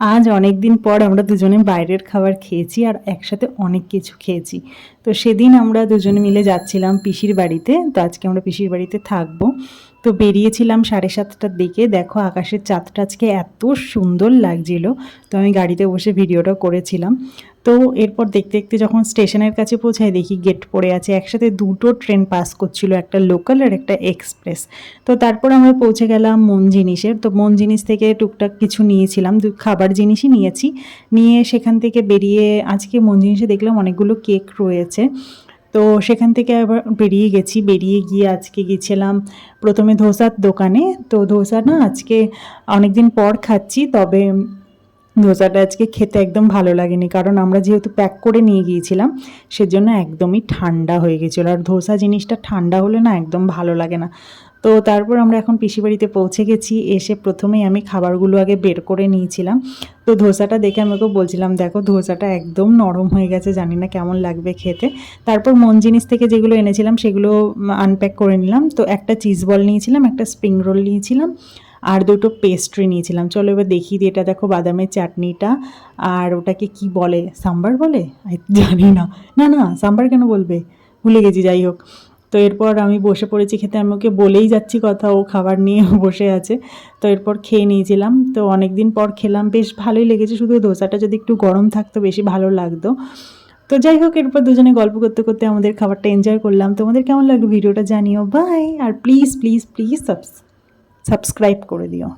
আজ অনেক দিন পর আমরা দুজনে বাইরের খাবার খেয়েছি আর একসাথে অনেক কিছু খেয়েছি। তো সেদিন আমরা দুজনে মিলে যাচ্ছিলাম পিসির বাড়িতে। তো আজকে আমরা পিসির বাড়িতে থাকবো। তো বেরিয়েছিলাম 7:30টার দিকে। দেখো আকাশের চাঁদটা আজকে এত সুন্দর লাগছিল। তো আমি গাড়িতে বসে ভিডিওটা করেছিলাম। তো এরপর দেখতে দেখতে যখন স্টেশনের কাছে পৌঁছাই দেখি গেট পড়ে আছে। একসাথে দুটো ট্রেন পাস করছিল, একটা লোকাল আর একটা এক্সপ্রেস। তো তারপর আমরা পৌঁছে গেলাম মন জিনিসের। তো মন জিনিস থেকে টুকটাক কিছু নিয়েছিলাম, খাবার জিনিসই নিয়েছি। নিয়ে সেখান থেকে বেরিয়ে আজকে মন জিনিসে দেখলাম অনেকগুলো কেক রয়েছে। তো সেখান থেকে আবার বেরিয়ে গেছি। বেরিয়ে গিয়ে আজকে গেছিলাম প্রথমে ধোসার দোকানে। তো ধোসা না আজকে অনেকদিন পর খাচ্ছি, তবে ধোসাটা আজকে খেতে একদম ভালো লাগেনি, কারণ আমরা যেহেতু প্যাক করে নিয়ে গিয়েছিলাম সেজন্য একদমই ঠান্ডা হয়ে গেছিলো। আর ধোসা জিনিসটা ঠান্ডা হলে না একদম ভালো লাগে না। তো তারপর আমরা এখন পিসি বাড়িতে পৌঁছে গেছি। এসে প্রথমেই আমি খাবারগুলো আগে বের করে নিয়েছিলাম। তো ধোসাটা দেখে আমি ওকে বলছিলাম, দেখো ধোসাটা একদম নরম হয়ে গেছে, জানি না কেমন লাগবে খেতে। তারপর মন জিনিস থেকে যেগুলো এনেছিলাম সেগুলো আনপ্যাক করে নিলাম। তো একটা চিজ বল নিয়েছিলাম, একটা স্প্রিং রোল নিয়েছিলাম, আর দুটো পেস্ট্রি নিয়েছিলাম। চলো এবার দেখিয়ে দিই। এটা দেখো বাদামের চাটনিটা, আর ওটাকে কি বলে, সাম্বার বলে? জানি না। না না, সাম্বার কেন বলবে, ভুলে গেছি। যাই হোক, তো এরপর আমি বসে পড়েছি খেতে। আমি ওকে বলেই যাচ্ছি কথা, ও খাবার নিয়ে বসে আছে। তো এরপর খেয়ে নিয়েছিলাম। তো অনেক দিন পর খেলাম, বেশ ভালোই লেগেছে। শুধু ধোসাটা যদি একটু গরম থাকতো বেশি ভালো লাগতো। তো যাই হোক, এরপর দুজনে গল্প করতে করতে আমাদের খাবারটা এনজয় করলাম। তোমাদের কেমন লাগলো ভিডিওটা জানিও। বাই। আর প্লিজ প্লিজ প্লিজ সাবস্ক্রাইব করে দিও।